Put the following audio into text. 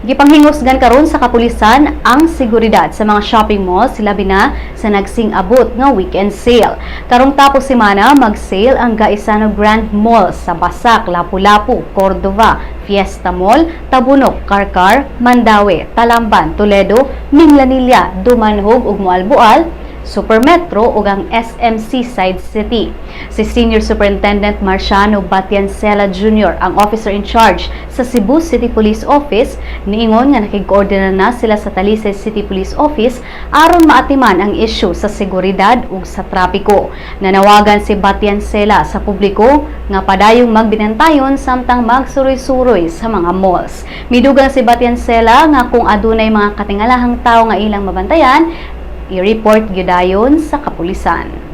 Gipanghingusgan karon sa kapulisan ang seguridad sa mga shopping malls labi na sa nagsing abot nga weekend sale. Karong tapos semana mag-sale ang Gaisano Grand Mall sa Basak, Lapu-Lapu, Cordova, Fiesta Mall, Tabunok, Carcar, Mandaue, Talamban, Toledo, Minglanilla, Dumanhog ug Moalboal, Super Metro ug ang SMC Side City. Si Senior Superintendent Marciano Batiancela Jr., ang officer in charge sa Cebu City Police Office, niingon nga nakig-coordinate na sila sa Talisay City Police Office aron maatiman ang issue sa seguridad ug sa trapiko. Nanawagan si Batiancela sa publiko nga padayong magbinantayon samtang magsuroy-suroy sa mga malls. Midugang si Batiancela nga kung adunay mga katingalahang tao nga ilang mabantayan, i-report gyudayon sa kapulisan.